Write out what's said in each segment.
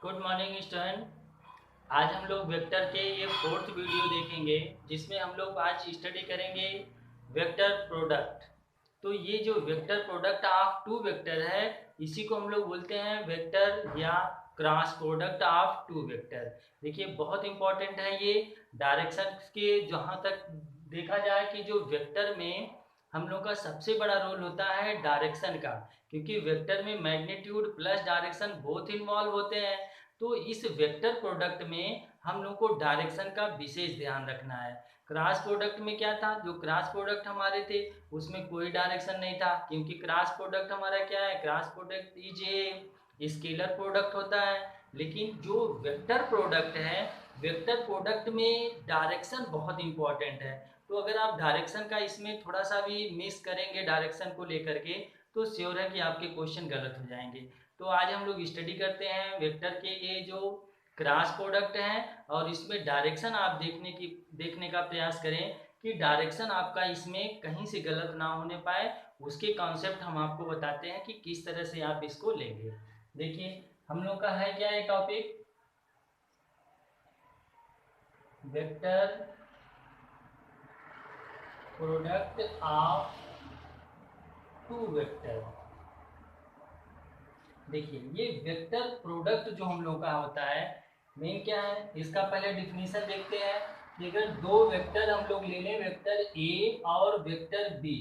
Good morning student. आज हम लोग वेक्टर के ये फोर्थ वीडियो देखेंगे, जिसमें हम लोग आज स्टडी करेंगे वेक्टर प्रोडक्ट। तो ये जो vector product of two vector है, इसी को हम लोग बोलते हैं वेक्टर या cross product of two vector. देखिए बहुत इंपॉर्टेंट है ये डायरेक्शन के। जहाँ तक देखा जाए कि जो वेक्टर में हम लोग का सबसे बड़ा रोल होता है डायरेक्शन का, क्योंकि वेक्टर में magnitude plus direction both involve होते हैं। तो इस वेक्टर प्रोडक्ट में हम लोग को डायरेक्शन का विशेष ध्यान रखना है। क्रॉस प्रोडक्ट में क्या था, जो क्रॉस प्रोडक्ट हमारे थे उसमें कोई डायरेक्शन नहीं था, क्योंकि क्रॉस प्रोडक्ट हमारा क्या है, cross product is a scalar product होता है। लेकिन जो वेक्टर प्रोडक्ट है, वेक्टर प्रोडक्ट में डायरेक्शन बहुत इंपॉर्टेंट है। तो अगर आप डायरेक्शन का इसमें थोड़ा सा भी मिस करेंगे डायरेक्शन को लेकर के, तो श्योर है कि आपके क्वेश्चन गलत हो जाएंगे। तो आज हम लोग स्टडी करते हैं वेक्टर के ये जो क्रॉस प्रोडक्ट है, और इसमें डायरेक्शन आप देखने का प्रयास करें कि डायरेक्शन आपका इसमें कहीं से गलत ना होने पाए। उसके कॉन्सेप्ट हम आपको बताते हैं कि किस तरह से आप इसको लेंगे। देखिए हम लोग का है क्या ये topic, vector product of two vector. देखिए ये वेक्टर प्रोडक्ट जो हम लोग का होता है, मेन क्या है, इसका पहले डिफिनीशन देखते हैं कि अगर दो वेक्टर हम लोग ले लें, वेक्टर ए और वेक्टर बी,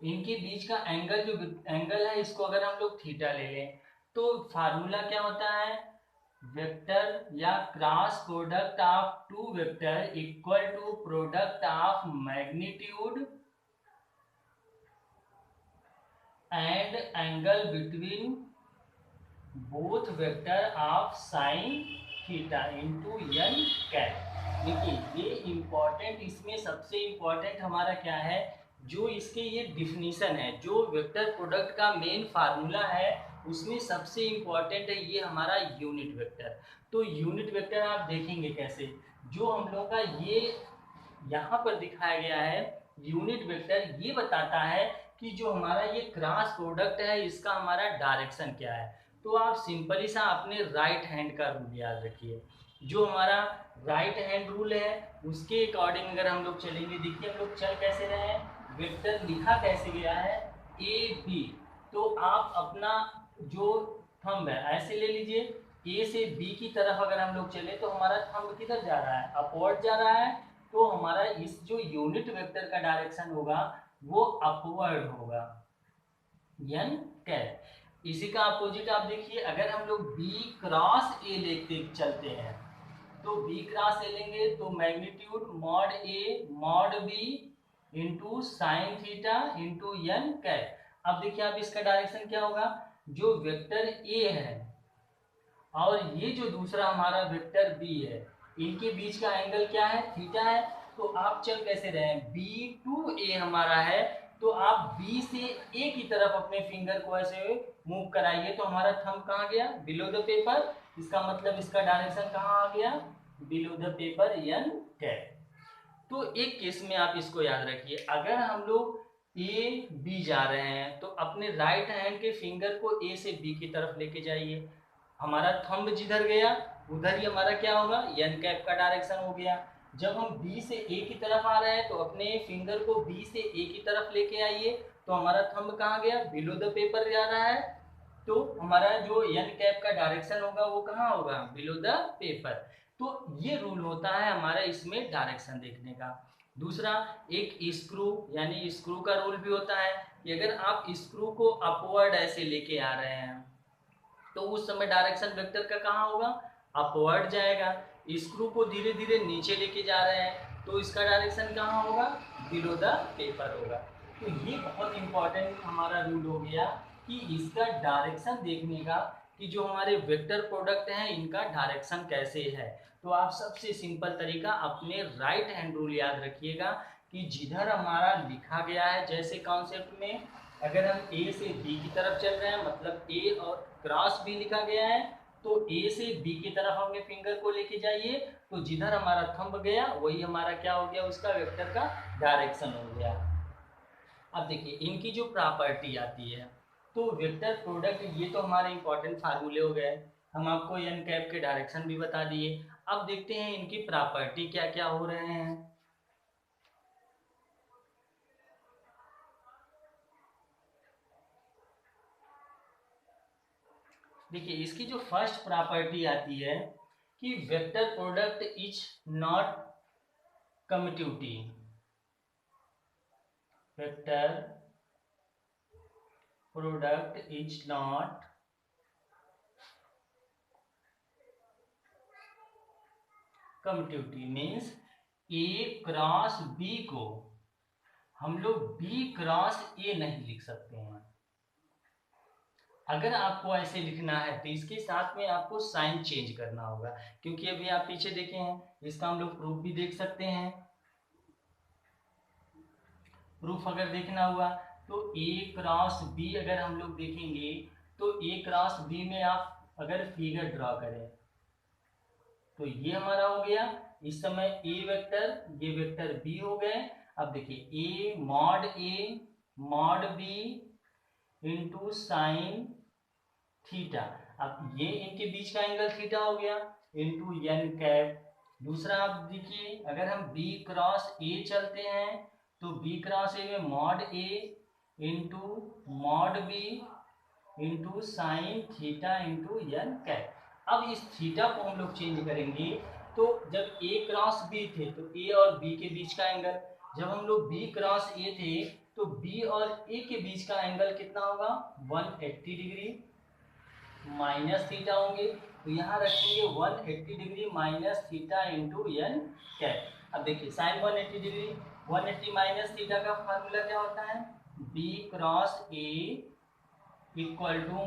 इनके बीच का एंगल जो एंगल है, इसको अगर हम लोग थीटा ले लें, तो फार्मूला क्या होता है, वेक्टर या cross product of two vector equal to product of magnitude and angle between both vector of sine theta into N cap. देखिए ये इंपॉर्टेंट, इसमें सबसे इंपॉर्टेंट हमारा क्या है, जो इसके ये डिफिनीशन है, जो वेक्टर प्रोडक्ट का मेन फार्मूला है, उसमें सबसे इंपॉर्टेंट है ये हमारा यूनिट वेक्टर। तो यूनिट वेक्टर आप देखेंगे कैसे, जो हम लोग का ये यहाँ पर दिखाया गया है यूनिट वेक्टर, ये बताता है कि जो हमारा ये क्रॉस प्रोडक्ट है, इसका हमारा डायरेक्शन क्या है। तो आप सिंपली सा अपने राइट हैंड का रूल याद रखिए। जो हमारा राइट हैंड रूल है उसके अकॉर्डिंग अगर हम लोग चलेंगे, देखिए हम लोग चल कैसे रहे हैं, वेक्टर लिखा कैसे गया है ए बी। तो आप अपना जो थंब है ऐसे ले लीजिए, ए से बी की तरफ अगर हम लोग चले तो हमारा थंब किधर जा रहा है, अपवर्ड जा रहा है। तो हमारा इस जो यूनिट वेक्टर का डायरेक्शन होगा वो अपवर्ड होगा, एन कैप। इसी का अपोजिट आप देखिए, अगर हम लोग बी क्रॉस ए लेते चलते हैं, तो बी क्रॉस ए लेंगे तो magnitude mod A mod B into sine theta into N cap. अब देखिए आप इसका डायरेक्शन क्या होगा, जो वेक्टर ए है और ये जो दूसरा हमारा वेक्टर बी है, इनके बीच का एंगल क्या है, थीटा है। तो आप चल कैसे रहे हैं, बी टू ए हमारा है, तो आप बी से ए की तरफ अपने फिंगर को ऐसे मूव कराइए, तो हमारा थंब कहाँ गया, बिलो द पेपर। इसका मतलब इसका डायरेक्शन कहाँ आ गया, below the paper N cap. तो एक केस में आप इसको याद रखिए, अगर हम लोग ए बी जा रहे हैं तो अपने राइट हैंड के फिंगर को ए से बी की तरफ लेके जाइए। हमारा थंब जिधर गया उधर ही हमारा क्या होगा, एन कैप का डायरेक्शन हो गया। जब हम बी से ए की तरफ आ रहे हैं तो अपने फिंगर को बी से ए की तरफ लेके आइए, तो हमारा थंब कहाँ गया, बिलो द पेपर जा रहा है। तो हमारा जो एन कैप का डायरेक्शन होगा वो कहाँ होगा, बिलो द पेपर। तो ये रूल होता है हमारा इसमें डायरेक्शन देखने का। दूसरा एक स्क्रू यानी स्क्रू का रूल भी होता है कि अगर आप स्क्रू को अपवर्ड ऐसे लेके आ रहे हैं तो उस समय डायरेक्शन वेक्टर का कहाँ होगा, अपवर्ड जाएगा। स्क्रू को धीरे धीरे नीचे लेके जा रहे हैं तो इसका डायरेक्शन कहाँ होगा, बिलो द पेपर होगा। तो ये बहुत इंपॉर्टेंट हमारा रूल हो गया कि इसका डायरेक्शन देखने का, कि जो हमारे वेक्टर प्रोडक्ट हैं इनका डायरेक्शन कैसे है। तो आप सबसे सिंपल तरीका अपने राइट हैंड रूल याद रखिएगा कि जिधर हमारा लिखा गया है, जैसे कॉन्सेप्ट में अगर हम ए से बी की तरफ चल रहे हैं, मतलब ए और क्रॉस बी लिखा गया है, तो ए से बी की तरफ अपने फिंगर को लेके जाइए, तो जिधर हमारा थंब गया वही हमारा क्या हो गया, उसका वेक्टर का डायरेक्शन हो गया। अब देखिए इनकी जो प्रॉपर्टी आती है, तो वेक्टर प्रोडक्ट, ये तो हमारे इंपॉर्टेंट फार्मूले हो गए, हम आपको एन कैप के डायरेक्शन भी बता दिए। अब देखते हैं इनकी प्रॉपर्टी क्या क्या हो रहे हैं। देखिए इसकी जो फर्स्ट प्रॉपर्टी आती है कि vector product is not commutative. Vector product is not commutative means A cross B को हम लोग बी क्रॉस ए नहीं लिख सकते हैं। अगर आपको ऐसे लिखना है तो इसके साथ में आपको साइन चेंज करना होगा, क्योंकि अभी आप पीछे देखे हैं, इसका हम लोग प्रूफ भी देख सकते हैं। प्रूफ अगर देखना हुआ तो ए क्रॉस बी अगर हम लोग देखेंगे तो ए क्रॉस बी में आप अगर फिगर ड्रॉ करें तो ये हमारा हो गया। इस समय ए वेक्टर, ये वेक्टर बी हो गए। अब देखिए A mod B into sine theta. अब ये इनके बीच का एंगल थीटा हो गया इंटू एन कैप। दूसरा आप देखिए अगर हम बी क्रॉस ए चलते हैं तो बी क्रॉस ए में mod A into mod B into sine theta into N cap. अब इस थीटा को हम लोग चेंज करेंगे, तो जब ए क्रॉस बी थे तो ए और बी के बीच का एंगल, जब हम लोग बी क्रॉस ए थे तो बी और ए के बीच का एंगल कितना होगा 180 डिग्री माइनस थीटा होंगे। तो यहाँ रखेंगे 180 degree minus theta into N cap. अब देखिए साइन 180 डिग्री, 180 माइनस थीटा का फार्मूला क्या होता है, B cross A equal to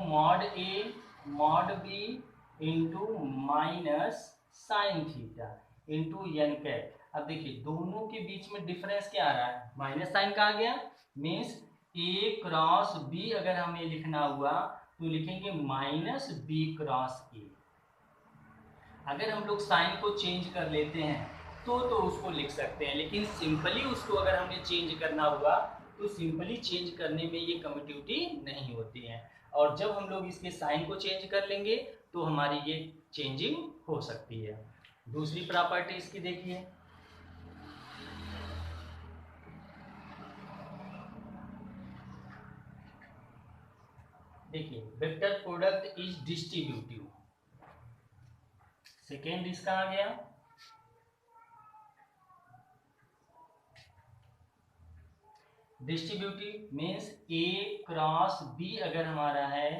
mod B into minus sine theta into N cap. अब देखिए दोनों के बीच में डिफरेंस क्या आ रहा है, माइनस साइन का आ गया, मीन्स ए क्रॉस बी अगर हमें लिखना हुआ तो लिखेंगे माइनस बी क्रॉस ए। अगर हम लोग साइन को चेंज कर लेते हैं तो उसको लिख सकते हैं, लेकिन सिंपली उसको अगर हमें चेंज करना हुआ तो सिंपली चेंज करने में ये कम्यूटेटिव नहीं होती है। और जब हम लोग इसके साइन को चेंज कर लेंगे तो हमारी ये चेंजिंग हो सकती है। दूसरी प्रॉपर्टी इसकी देखिए, देखिए vector product is distributive. Second इसका आ गया, distributive means A cross B अगर हमारा है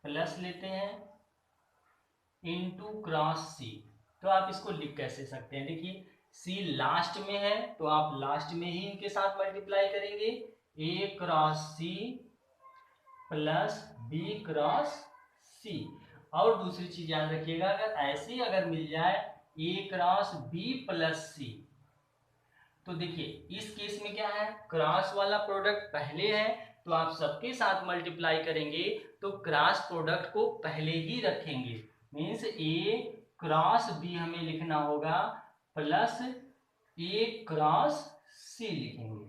प्लस लेते हैं इनटू क्रॉस सी, तो आप इसको लिख कैसे सकते हैं, देखिए सी लास्ट में है तो आप लास्ट में ही इनके साथ मल्टीप्लाई करेंगे, A cross C plus B cross C. और दूसरी चीज याद रखिएगा, अगर ऐसे अगर मिल जाए ए क्रॉस बी प्लस सी, तो देखिए इस केस में क्या है, क्रॉस वाला प्रोडक्ट पहले है तो आप सबके साथ मल्टीप्लाई करेंगे तो क्रॉस प्रोडक्ट को पहले ही रखेंगे, मीन्स ए क्रॉस बी हमें लिखना होगा प्लस ए क्रॉस सी लिखेंगे।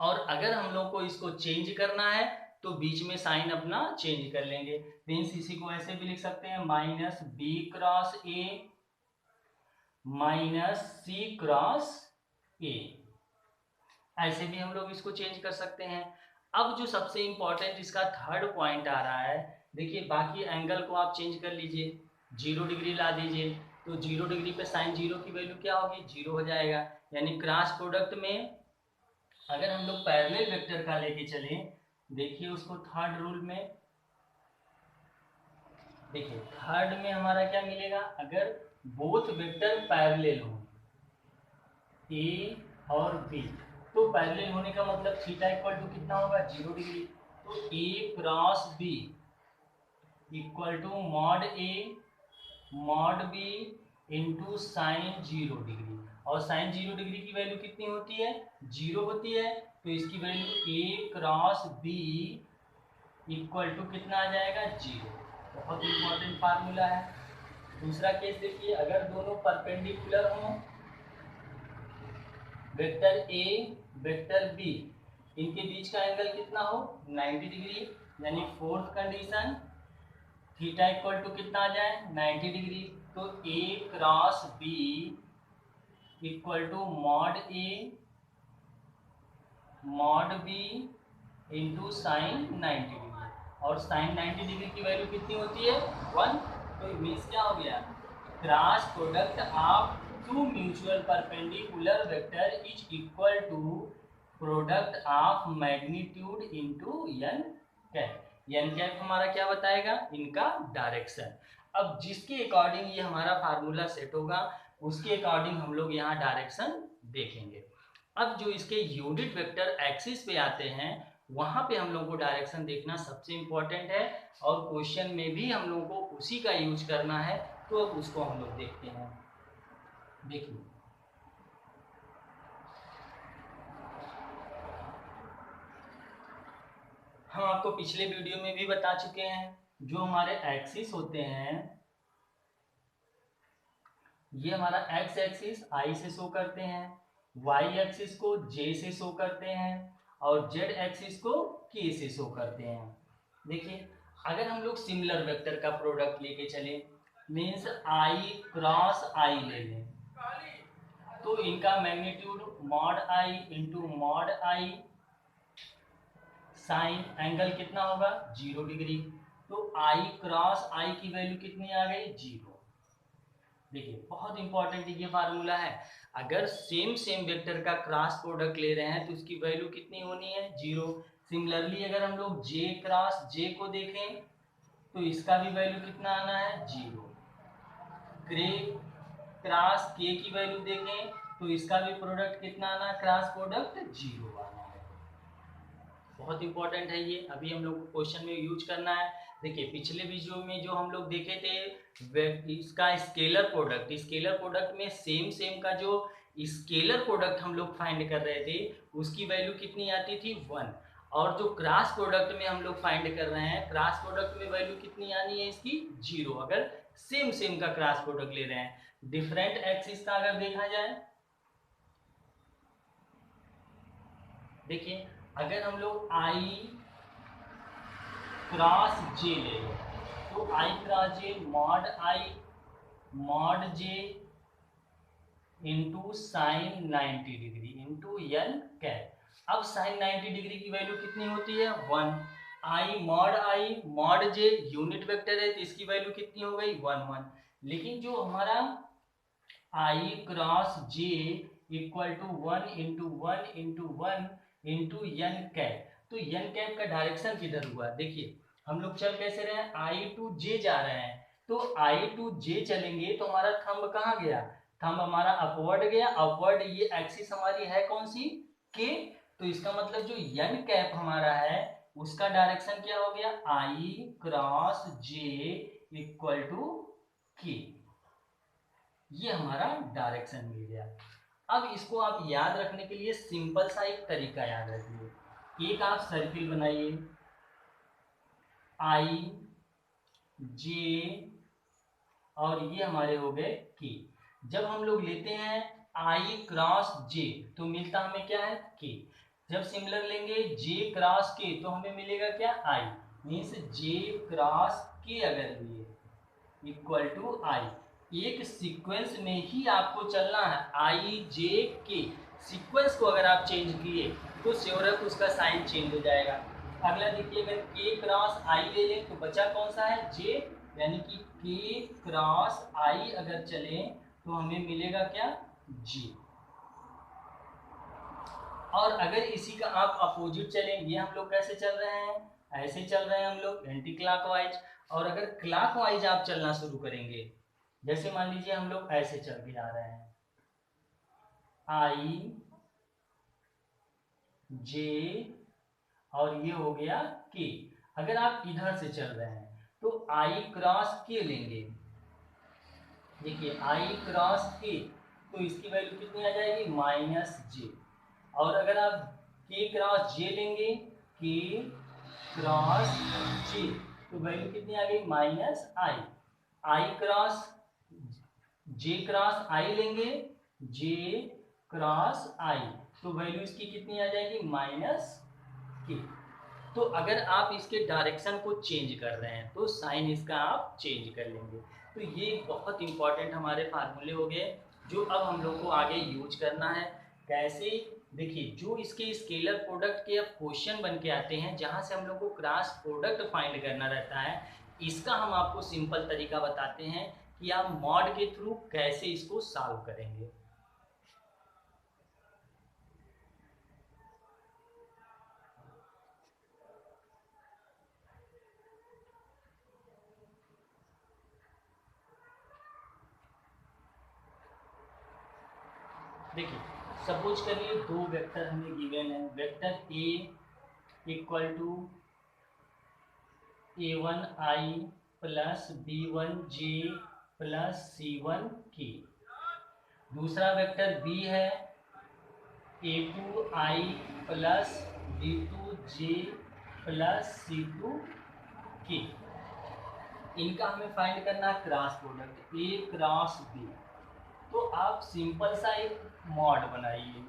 और अगर हम लोग को इसको चेंज करना है तो बीच में साइन अपना चेंज कर लेंगे, मीन्स इसी को ऐसे भी लिख सकते हैं minus B cross A minus C cross A, ऐसे भी हम लोग इसको चेंज कर सकते हैं। अब जो सबसे इंपॉर्टेंट इसका थर्ड पॉइंट आ रहा है, देखिए बाकी एंगल को आप चेंज कर लीजिए, 0 डिग्री ला दीजिए तो 0 डिग्री पे साइन 0 की वैल्यू क्या होगी 0 हो जाएगा। यानी क्रॉस प्रोडक्ट में अगर हम लोग पैरेलल वेक्टर का लेके चले, देखिए उसको थर्ड रूल में, देखिए थर्ड में हमारा क्या मिलेगा, अगर बोथ वेक्टर पैरेलल हो ए और बी, तो पैरेलल होने का मतलब थीटा इक्वल टू कितना होगा 0 डिग्री, तो A cross B equal to mod B into sine 0 degree, और साइन 0 डिग्री की वैल्यू कितनी होती है 0 होती है, तो इसकी value A cross B equal to कितना आ जाएगा 0। बहुत इंपॉर्टेंट फार्मूला है। दूसरा केस देखिए, अगर दोनों परपेंडिकुलर हों, वेक्टर ए वेक्टर बी, इनके बीच का एंगल कितना हो 90 डिग्री, यानी fourth condition theta equal to कितना आ जाए 90 डिग्री। तो A cross B equal to mod B into sine 90 degree, और साइन 90 डिग्री की वैल्यू कितनी होती है 1। तो मीन्स क्या हो गया, cross product of two mutual perpendicular vector is equal to product of magnitude into N cap. N cap हमारा क्या बताएगा, इनका डायरेक्शन। अब जिसके अकॉर्डिंग ये हमारा फार्मूला सेट होगा उसके अकॉर्डिंग हम लोग यहाँ डायरेक्शन देखेंगे। अब जो इसके यूनिट वेक्टर एक्सिस पे आते हैं वहां पे हम लोग को डायरेक्शन देखना सबसे इंपॉर्टेंट है, और क्वेश्चन में भी हम लोग को उसी का यूज करना है। तो अब उसको हम लोग देखते हैं। देखिए हम आपको पिछले वीडियो में भी बता चुके हैं, जो हमारे एक्सिस होते हैं ये हमारा एक्स एक्सिस आई से शो करते हैं, वाई एक्सिस को जे से शो करते हैं, और जेड एक्सिस को के से शो करते हैं। देखिए अगर हम लोग सिमिलर वेक्टर का प्रोडक्ट लेके चले, मीन्स आई क्रॉस आई ले लें, तो इनका मैग्नीट्यूड मॉड आई इंटू मॉड आई साइन एंगल कितना होगा 0 डिग्री। तो आई क्रॉस आई की वैल्यू कितनी आ गई 0। देखिए बहुत इंपॉर्टेंट ये फार्मूला है, अगर सेम वेक्टर का क्रॉस प्रोडक्ट ले रहे हैं तो उसकी वैल्यू कितनी होनी है 0। सिमिलरली अगर हम लोग जे क्रॉस जे को देखें तो इसका भी वैल्यू कितना आना है 0। क्रे क्रॉस के की वैल्यू देखें तो इसका भी प्रोडक्ट कितना आना है, क्रॉस प्रोडक्ट 0 आना है। बहुत इंपॉर्टेंट है ये, अभी हम लोग को क्वेश्चन में यूज करना है। देखिए पिछले वीडियो में जो हम लोग देखे थे इसका स्केलर प्रोडक्ट में सेम का जो स्केलर प्रोडक्ट हम लोग फाइंड कर रहे थे उसकी वैल्यू कितनी आती थी 1, और जो क्रॉस प्रोडक्ट में हम लोग फाइंड कर रहे हैं क्रॉस प्रोडक्ट में वैल्यू कितनी आनी है इसकी 0, अगर सेम का क्रॉस प्रोडक्ट ले रहे हैं। डिफरेंट एक्सिस का अगर देखा जाए, देखिए अगर हम लोग आई क्रॉस जे ले लो तो I cross J mod J into sine 90 degree into N cap. अब साइन 90 डिग्री की वैल्यू कितनी होती है 1। I mod J unit vector है तो इसकी वैल्यू कितनी हो गई 1 लेकिन जो हमारा I cross J equal to 1 into 1 into 1 into N cap, तो एन कैप का डायरेक्शन किधर हुआ, देखिए हम लोग चल कैसे रहे हैं आई टू जे जा रहे हैं, तो आई टू जे चलेंगे तो हमारा थंब कहाँ गया, थंब हमारा अपवर्ड गया, अपवर्ड ये एक्सिस हमारी है कौन सी के, तो इसका मतलब जो एन कैप हमारा है उसका डायरेक्शन क्या हो गया आई क्रॉस जे इक्वल टू के, ये हमारा डायरेक्शन मिल गया। अब इसको आप याद रखने के लिए सिंपल सा एक तरीका याद रखिए, एक आप सर्किल बनाइए आई जे और ये हमारे हो गए के। जब हम लोग लेते हैं आई क्रॉस जे तो मिलता हमें क्या है के, जब सिमिलर लेंगे जे क्रॉस के तो हमें मिलेगा क्या आई, मीन्स जे क्रॉस के अगर लिए इक्वल टू आई। एक सीक्वेंस में ही आपको चलना है, आई जे के सीक्वेंस को अगर आप चेंज किए तो श्योरक उसका साइन चेंज हो जाएगा। अगला देखिए अगर के क्रॉस आई ले लें तो बचा कौन सा है जे, यानी कि के क्रॉस आई अगर चले तो हमें मिलेगा क्या जे। और अगर इसी का आप अपोजिट चलें, ये हम लोग कैसे चल रहे हैं ऐसे चल रहे हैं हम लोग एंटी क्लॉकवाइज, और अगर क्लॉकवाइज आप चलना शुरू करेंगे जैसे मान लीजिए हम लोग ऐसे चल के आ रहे हैं आई जे और ये हो गया के, अगर आप इधर से चल रहे हैं तो आई क्रॉस के लेंगे, देखिए आई क्रॉस के तो इसकी वैल्यू कितनी आ जाएगी माइनस जे, और अगर आप के क्रॉस जे लेंगे के क्रॉस जे तो वैल्यू कितनी आ गई माइनस आई, आई क्रॉस जे क्रॉस आई लेंगे जे क्रॉस आई तो वैल्यू इसकी कितनी आ जाएगी माइनस के। तो अगर आप इसके डायरेक्शन को चेंज कर रहे हैं तो साइन इसका आप चेंज कर लेंगे। तो ये बहुत इंपॉर्टेंट हमारे फार्मूले हो गए जो अब हम लोग को आगे यूज करना है। कैसे? देखिए, जो इसके स्केलर प्रोडक्ट के अब क्वेश्चन बन के आते हैं जहाँ से हम लोग को क्रॉस प्रोडक्ट फाइंड करना रहता है, इसका हम आपको सिंपल तरीका बताते हैं कि आप मॉड के थ्रू कैसे इसको सॉल्व करेंगे। देखिए, सपोज करिए दो वेक्टर हमें गिवन है। Vector A equal to a1i plus b1j plus c1k। दूसरा वेक्टर बी है a2i plus b2j plus c2k। इनका हमें फाइंड करना है cross product A cross B. तो आप सिंपल सा एक मॉड बनाइए।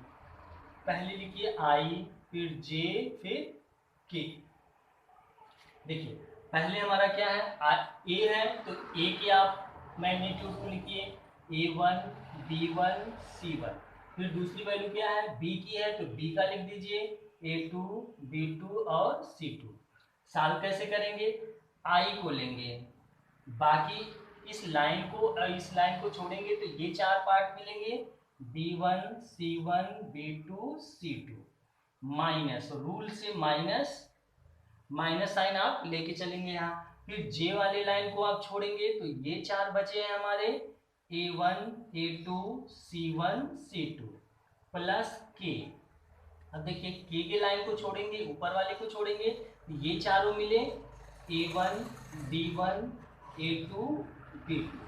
पहले लिखिए आई, फिर जे, फिर के। देखिए, पहले हमारा क्या है, ए है तो ए की आप मैग्नीट्यूड को लिखिए a1 b1 c1। फिर दूसरी वैल्यू क्या है, बी की है तो बी का लिख दीजिए a2 b2 और c2। सॉल्व कैसे करेंगे, आई को लेंगे, बाकी इस लाइन को छोड़ेंगे तो ये चार पार्ट मिलेंगे b1 c1 b2 c2। Minus rule से माइनस साइन आप लेके चलेंगे यहाँ। फिर जे वाले लाइन को आप छोड़ेंगे तो ये चार बचे हैं हमारे a1 a2 c1 c2 plus के। अब देखिए के लाइन को छोड़ेंगे, ऊपर वाले को छोड़ेंगे तो ये चारों मिले a1 b1 a2 b2।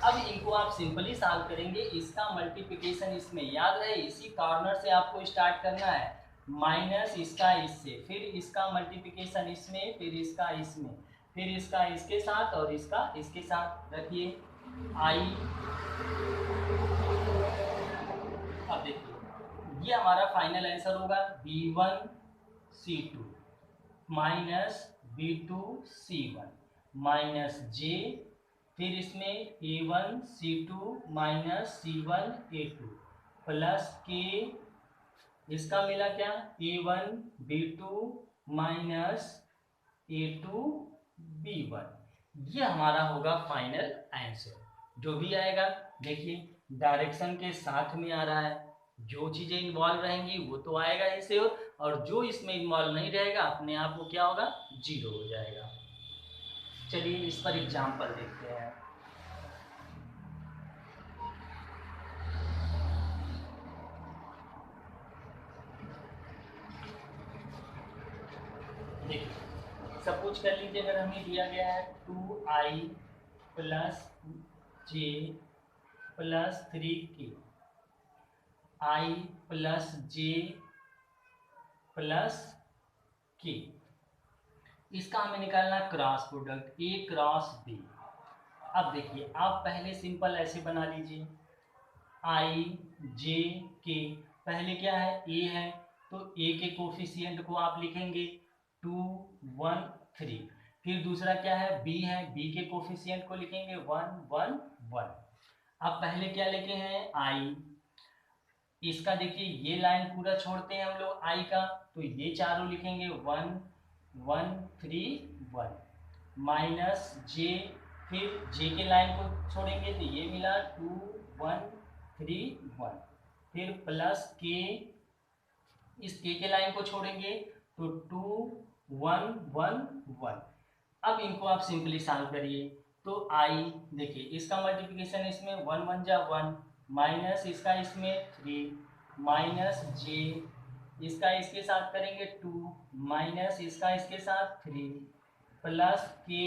अब इनको आप सिंपली सॉल्व करेंगे। इसका मल्टीप्लिकेशन इसमें याद रहे, इसी कॉर्नर से आपको स्टार्ट करना है। माइनस इसका इससे, फिर इसका मल्टीप्लिकेशन इसमें, फिर इसका इसमें, फिर इसका इसके साथ और इसका इसके साथ रखिए आई। अब देखिए ये हमारा फाइनल आंसर होगा b1 c2 minus b2 c1 minus जे, फिर इसमें a1 c2 minus c1 a2 plus K. इसका मिला क्या, a1 b2 minus a2 b1। ये हमारा होगा फाइनल आंसर। जो भी आएगा देखिए डायरेक्शन के साथ में आ रहा है, जो चीजें इन्वॉल्व रहेंगी वो तो आएगा ही से, और जो इसमें इन्वॉल्व नहीं रहेगा अपने आप वो क्या होगा, जीरो हो जाएगा। चलिए इस पर एग्जाम्पल देखते हैं। देखिए सपोज कर लीजिए अगर हमें दिया गया है 2i plus J plus 3k, i plus J plus K. इसका हमें निकालना cross product A cross B. अब देखिए आप पहले सिंपल ऐसे बना लीजिए आई जे के। पहले क्या है, ए है तो ए के कोफिशिएंट को आप लिखेंगे 2 1 3। फिर दूसरा क्या है, बी है, बी के कोफिशिएंट को लिखेंगे 1 1 1। अब पहले क्या लिखे हैं, आई। इसका देखिए ये लाइन पूरा छोड़ते हैं हम लोग आई का, तो ये चारों लिखेंगे 1 1 3 1 माइनस जे। फिर जे के लाइन को छोड़ेंगे तो ये मिला 2 1 3 1। फिर प्लस के, इस के लाइन को छोड़ेंगे तो 2 1 1 1। अब इनको आप सिंपली सॉल्व करिए तो आई देखिए इसका मल्टीप्लिकेशन इसमें 1 1 जा 1 माइनस इसका इसमें 3 माइनस जे, इसका इसके साथ करेंगे 2 माइनस इसका इसके साथ 3 प्लस के,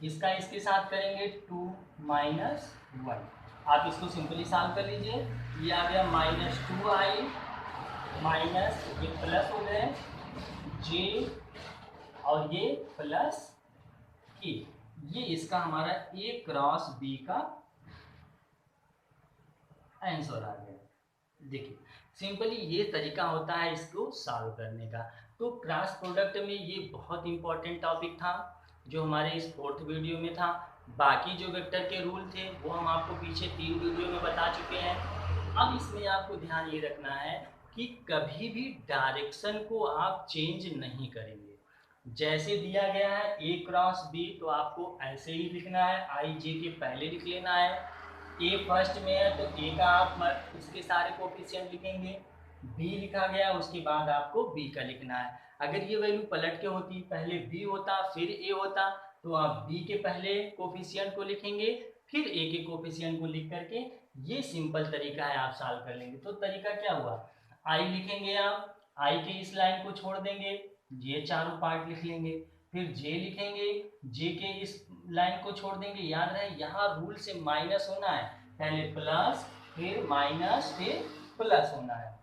इसका इसके साथ करेंगे 2 माइनस 1। आप इसको सिंपली सॉल्व कर लीजिए। ये आ गया माइनस 2i माइनस ये प्लस हो गए जे और ये प्लस के। ये इसका हमारा ए क्रॉस बी का आंसर आ गया। देखिए सिंपली ये तरीका होता है इसको सॉल्व करने का। तो क्रॉस प्रोडक्ट में ये बहुत इंपॉर्टेंट टॉपिक था जो हमारे इस 4th वीडियो में था। बाकी जो वेक्टर के रूल थे वो हम आपको पीछे 3 वीडियो में बता चुके हैं। अब इसमें आपको ध्यान ये रखना है कि कभी भी डायरेक्शन को आप चेंज नहीं करेंगे। जैसे दिया गया है a क्रॉस b, तो आपको ऐसे ही लिखना है, i j के पहले लिख लेना है। a फर्स्ट में है तो a का आप इसके सारे कोफिशिएंट लिखेंगे, b लिखा गया उसके बाद आपको b का लिखना है। अगर ये वैल्यू पलट के होती, पहले b होता फिर a होता, तो आप b के पहले कोफिशिएंट को लिखेंगे फिर a के कोफिशिएंट को लिख करके ये सिंपल तरीका है, आप सॉल्व कर लेंगे। तो तरीका क्या हुआ, i लिखेंगे, आप i के इस लाइन को छोड़ देंगे, ये चारों पार्ट लिख लेंगे, फिर j लिखेंगे, j के इस लाइन को छोड़ देंगे। याद रहे यहाँ रूल से माइनस होना है, पहले प्लस फिर माइनस फिर प्लस होना है।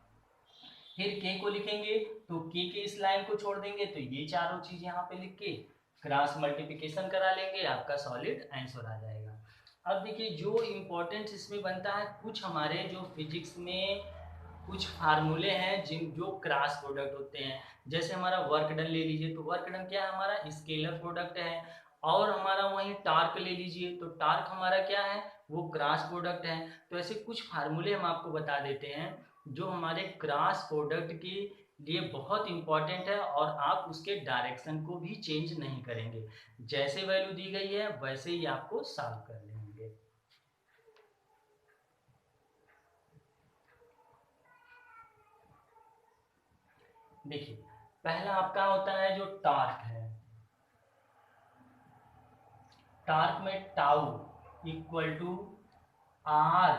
फिर k को लिखेंगे तो k के इस लाइन को छोड़ देंगे, तो ये चारों चीज यहाँ पे लिख के क्रॉस मल्टीप्लिकेशन करा लेंगे, आपका सॉलिड आंसर आ जाएगा। अब देखिए जो इम्पोर्टेंस इसमें बनता है, कुछ हमारे जो फिजिक्स में कुछ फार्मूले हैं जिन जो क्रॉस प्रोडक्ट होते हैं। जैसे हमारा वर्क डन ले लीजिए, तो वर्क डन क्या है, हमारा स्केलर प्रोडक्ट है। और हमारा वहीं टार्क ले लीजिए, तो टार्क हमारा क्या है, वो क्रॉस प्रोडक्ट है। तो ऐसे कुछ फार्मूले हम आपको बता देते हैं जो हमारे क्रॉस प्रोडक्ट के लिए बहुत इंपॉर्टेंट है, और आप उसके डायरेक्शन को भी चेंज नहीं करेंगे। जैसे वैल्यू दी गई है वैसे ही आपको सॉल्व कर लेंगे। देखिए पहला आपका होता है जो टार्क है, टार्क में tau equal to R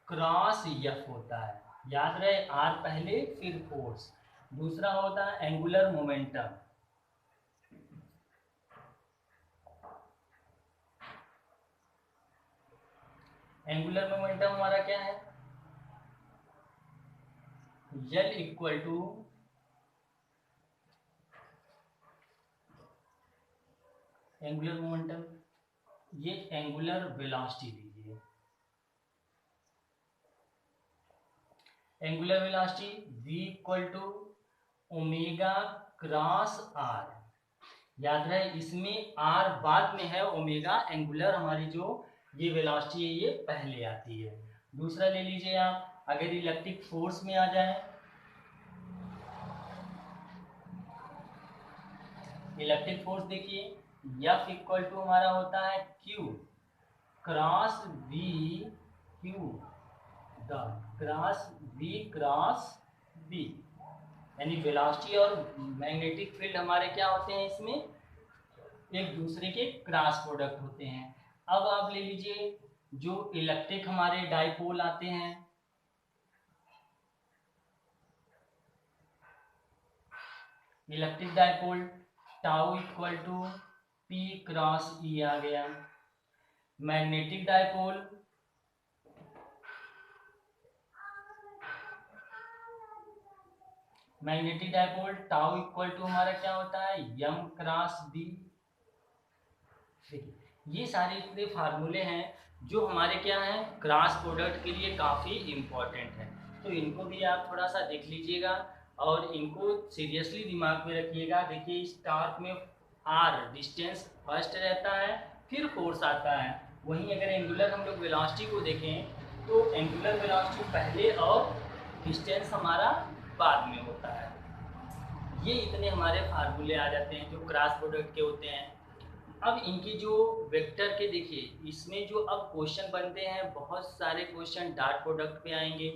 cross F होता है। याद रहे आर पहले फिर फोर्स। दूसरा होता है एंगुलर मोमेंटम, एंगुलर मोमेंटम हमारा क्या है, L equal to angular momentum, ये एंगुलर वेलोसिटी लीजिए, angular velocity v equal to omega cross R. याद रहे इसमें r बाद में है, ओमेगा एंगुलर हमारी जो ये वेलोसिटी है ये पहले आती है। दूसरा ले लीजिए आप, अगर इलेक्ट्रिक फोर्स में आ जाए, इलेक्ट्रिक फोर्स देखिए F इक्वल टू हमारा होता है Q cross V, Q the cross V cross B, यानी वेलोसिटी और मैग्नेटिक फील्ड हमारे क्या होते हैं, इसमें एक दूसरे के क्रॉस प्रोडक्ट होते हैं। अब आप ले लीजिए जो इलेक्ट्रिक हमारे डाइपोल आते हैं, electric dipole tau equal to P cross E आ गया। Magnetic dipole tau equal to हमारा क्या होता है, M क्रॉस B। देखिए ये सारे इतने फार्मूले हैं जो हमारे क्या हैं, क्रॉस प्रोडक्ट के लिए काफ़ी इम्पोर्टेंट है। तो इनको भी आप थोड़ा सा देख लीजिएगा और इनको सीरियसली दिमाग में रखिएगा। देखिए इस टार्क में r डिस्टेंस फर्स्ट रहता है फिर फोर्स आता है, वहीं अगर एंगुलर हम लोग वेलोसिटी को देखें तो एंगुलर वेलोसिटी पहले और डिस्टेंस हमारा बाद में होता है। ये इतने हमारे फार्मूले आ जाते हैं जो क्रॉस प्रोडक्ट के होते हैं। अब इनकी जो वेक्टर के देखिए इसमें जो अब क्वेश्चन बनते हैं, बहुत सारे क्वेश्चन डॉट प्रोडक्ट पे आएंगे,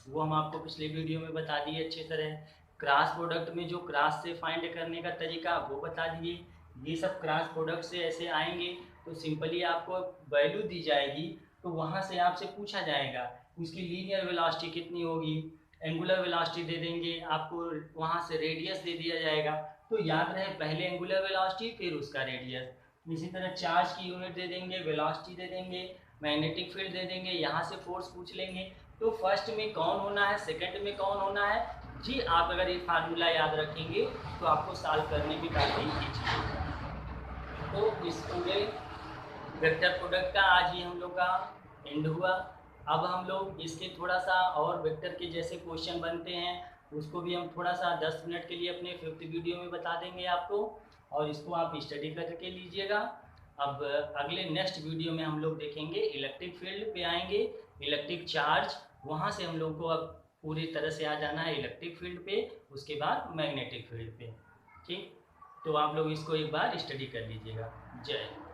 वो हम आपको पिछले वीडियो में बता दिए अच्छे तरह। क्रॉस प्रोडक्ट में जो क्रॉस से फाइंड करने का तरीका वो बता दिए। ये सब क्रॉस प्रोडक्ट से ऐसे आएंगे तो सिंपली आपको वैल्यू दी जाएगी, तो वहाँ से आपसे पूछा जाएगा उसकी लीनियर वेलोसिटी कितनी होगी, एंगुलर वेलोसिटी दे देंगे आपको, वहाँ से रेडियस दे दिया जाएगा। तो याद रहे पहले एंगुलर वेलोसिटी फिर उसका रेडियस। इसी तरह चार्ज की यूनिट दे देंगे, वेलोसिटी दे देंगे, मैग्नेटिक फील्ड दे देंगे, यहाँ से फोर्स पूछ लेंगे। तो फर्स्ट में कौन होना है, सेकंड में कौन होना है जी, आप अगर ये फार्मूला याद रखेंगे तो आपको सॉल्व करने में काफ़ी ईजी होगा। तो इस पूरे वेक्टर प्रोडक्ट का आज ही हम लोग का एंड हुआ। अब हम लोग इसके थोड़ा सा और वेक्टर के जैसे क्वेश्चन बनते हैं उसको भी हम थोड़ा सा 10 मिनट के लिए अपने 5th वीडियो में बता देंगे आपको, और इसको आप स्टडी करके लीजिएगा। अब अगले नेक्स्ट वीडियो में हम लोग देखेंगे इलेक्ट्रिक फील्ड पे आएंगे, इलेक्ट्रिक चार्ज, वहाँ से हम लोग को अब पूरी तरह से आ जाना है इलेक्ट्रिक फील्ड पे, उसके बाद मैग्नेटिक फील्ड पे। ठीक, तो आप लोग इसको एक बार स्टडी कर लीजिएगा। जय हिंद।